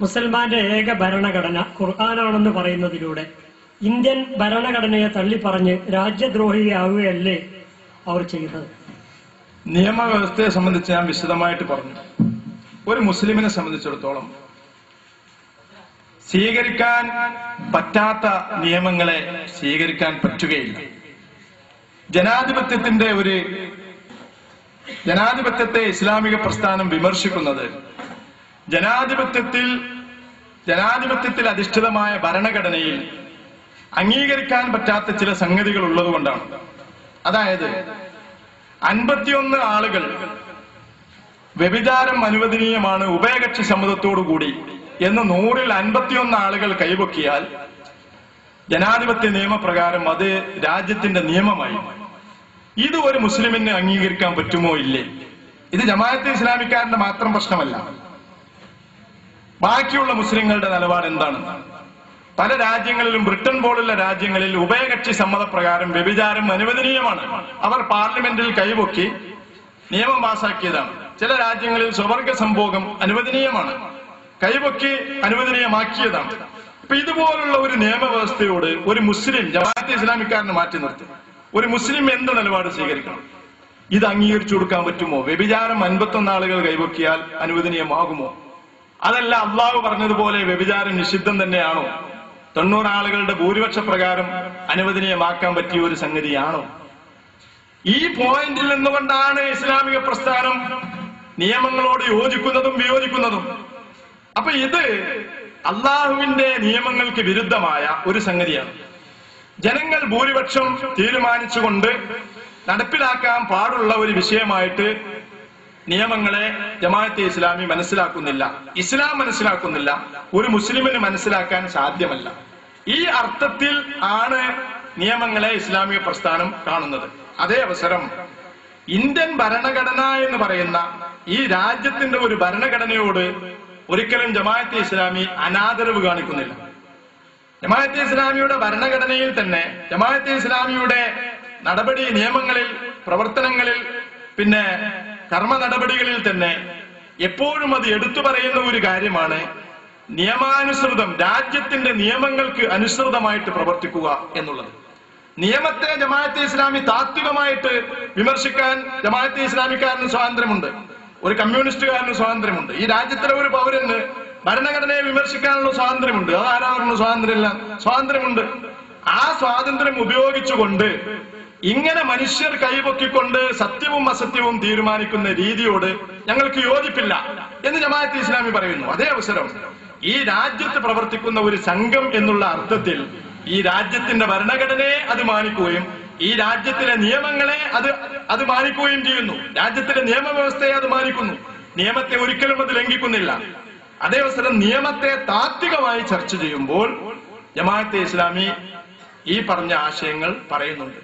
മുസൽമാന്റെ ഏക ഭരണഘടന ഖുർആനാണെന്ന് പറയുന്നതിലൂടെ ഇന്ത്യൻ ഭരണഘടനയെ തള്ളിപ്പറഞ്ഞ് രാജ്യദ്രോഹിയാവുകയല്ലേ അവർ ചെയ്യുന്നത്? നിയമവ്യവസ്ഥയെ സംബന്ധിച്ച് ഞാൻ വിശദമായിട്ട് പറഞ്ഞു. ഒരു മുസ്ലിമിനെ സംബന്ധിച്ചിടത്തോളം സ്വീകരിക്കാൻ പറ്റാത്ത നിയമങ്ങളെ സ്വീകരിക്കാൻ പറ്റുകയില്ല. ജനാധിപത്യത്തെ ഇസ്ലാമിക പ്രസ്ഥാനം വിമർശിക്കുന്നത് ജനാധിപത്യത്തിൽ അധിഷ്ഠിതമായ ഭരണഘടനയിൽ അംഗീകരിക്കാൻ പറ്റാത്ത ചില സംഗതികൾ ഉള്ളതുകൊണ്ടാണ്. അതായത് 51 ആളുകൾ വ്യഭിചാരം അനുവദനീയമാണ് ഉഭയകക്ഷി സമ്മതത്തോടുകൂടി എന്ന് 100-ൽ 51 ആളുകൾ കൈവക്കിയാൽ ജനാധിപത്യ നിയമപ്രകാരം അത് രാജ്യത്തിന്റെ നിയമമായി. ഇത് ഒരു മുസ്ലിമിന് അംഗീകരിക്കാൻ പറ്റുമോ ഇല്ലേ? ഇത് ജമാഅത്തെ ഇസ്ലാമിക്കാരന്റെ മാത്രം പ്രശ്നമല്ല. ബാക്കിയുള്ള മുസ്ലിങ്ങളുടെ നിലപാട് എന്താണ്? പല രാജ്യങ്ങളിലും, ബ്രിട്ടൻ പോലുള്ള രാജ്യങ്ങളിൽ ഉഭയകക്ഷി സമ്മതപ്രകാരം വ്യഭിചാരം അനുവദനീയമാണ്. അവർ പാർലമെന്റിൽ കൈവക്കി നിയമം പാസാക്കിയതാണ്. ചില രാജ്യങ്ങളിൽ സ്വവർഗ സംഭോഗം അനുവദനീയമാണ്, കൈവക്കി അനുവദനീയമാക്കിയതാണ്. അപ്പൊ ഇതുപോലുള്ള ഒരു നിയമവ്യവസ്ഥയോട് ഒരു മുസ്ലിം, ജമാഅത്തെ ഇസ്ലാമിക്കാരനെ മാറ്റി നിർത്തി ഒരു മുസ്ലിം എന്ത് നിലപാട് സ്വീകരിക്കണം? ഇത് അംഗീകരിച്ചു കൊടുക്കാൻ പറ്റുമോ? വ്യഭിചാരം 51 ആളുകൾ കൈവക്കിയാൽ അനുവദനീയമാകുമോ? അതല്ല അള്ളാഹു പറഞ്ഞതുപോലെ വ്യഭിചാരം നിഷിദ്ധം തന്നെയാണോ? 90 ആളുകളുടെ ഭൂരിപക്ഷ പ്രകാരം അനുവദനീയമാക്കാൻ പറ്റിയ ഒരു സംഗതിയാണോ? ഈ പോയിന്റിൽ നിന്നുകൊണ്ടാണ് ഇസ്ലാമിക പ്രസ്ഥാനം നിയമങ്ങളോട് യോജിക്കുന്നതും വിയോജിക്കുന്നതും. അപ്പൊ ഇത് അള്ളാഹുവിന്റെ നിയമങ്ങൾക്ക് വിരുദ്ധമായ ഒരു സംഗതിയാണ്. ജനങ്ങൾ ഭൂരിപക്ഷം തീരുമാനിച്ചുകൊണ്ട് നടപ്പിലാക്കാൻ പാടുള്ള ഒരു വിഷയമായിട്ട് നിയമങ്ങളെ ജമാഅത്തെ ഇസ്ലാമി മനസ്സിലാക്കുന്നില്ല, ഇസ്ലാം മനസ്സിലാക്കുന്നില്ല, ഒരു മുസ്ലിമിന് മനസ്സിലാക്കാൻ സാധ്യമല്ല. ഈ അർത്ഥത്തിൽ ആണ് നിയമങ്ങളെ ഇസ്ലാമിക പ്രസ്ഥാനം കാണുന്നത്. അതേ അവസരം ഇന്ത്യൻ ഭരണഘടന എന്ന് പറയുന്ന ഈ രാജ്യത്തിന്റെ ഒരു ഭരണഘടനയോട് ഒരിക്കലും ജമാഅത്തെ ഇസ്ലാമി അനാദരവ് കാണിക്കുന്നില്ല. ജമാഅത്തെ ഇസ്ലാമിയുടെ ഭരണഘടനയിൽ തന്നെ, ജമാഅത്തെ ഇസ്ലാമിയുടെ നടപടി നിയമങ്ങളിൽ, പ്രവർത്തനങ്ങളിൽ, പിന്നെ കർമ്മ നടപടികളിൽ തന്നെ എപ്പോഴും അത് എടുത്തു പറയുന്ന ഒരു കാര്യമാണ് നിയമാനുസൃതം, രാജ്യത്തിന്റെ നിയമങ്ങൾക്ക് അനുസൃതമായിട്ട് പ്രവർത്തിക്കുക എന്നുള്ളത്. നിയമത്തെ ജമാഅത്തെ ഇസ്ലാമി താത്വികമായിട്ട് വിമർശിക്കാൻ ജമാഅത്തെ ഇസ്ലാമിക്കാരന് സ്വാതന്ത്ര്യമുണ്ട്, ഒരു കമ്മ്യൂണിസ്റ്റുകാരന് സ്വാതന്ത്ര്യമുണ്ട്. ഈ രാജ്യത്തിലെ ഒരു പൗരന് ഭരണഘടനയെ വിമർശിക്കാനുള്ള സ്വാതന്ത്ര്യമുണ്ട്. അതാരാണ് സ്വാതന്ത്ര്യമില്ല? സ്വാതന്ത്ര്യമുണ്ട്. ആ സ്വാതന്ത്ര്യം ഉപയോഗിച്ചുകൊണ്ട് ഇങ്ങനെ മനുഷ്യർ കൈപൊക്കിക്കൊണ്ട് സത്യവും അസത്യവും തീരുമാനിക്കുന്ന രീതിയോട് ഞങ്ങൾക്ക് യോജിപ്പില്ല എന്ന് ജമാഅത്തെ ഇസ്ലാമി പറയുന്നു. അതേ അവസരം ഈ രാജ്യത്ത് പ്രവർത്തിക്കുന്ന ഒരു സംഘം എന്നുള്ള അർത്ഥത്തിൽ ഈ രാജ്യത്തിന്റെ ഭരണഘടനയെ അത് മാനിക്കുകയും ഈ രാജ്യത്തിലെ നിയമങ്ങളെ അത് മാനിക്കുകയും ചെയ്യുന്നു. രാജ്യത്തിലെ നിയമവ്യവസ്ഥയെ അത് മാനിക്കുന്നു. നിയമത്തെ ഒരിക്കലും അത് ലംഘിക്കുന്നില്ല. അതേ അവസരം നിയമത്തെ താത്വികമായി ചർച്ച ചെയ്യുമ്പോൾ ജമാഅത്തെ ഇസ്ലാമി ഈ പറഞ്ഞ ആശയങ്ങൾ പറയുന്നുണ്ട്.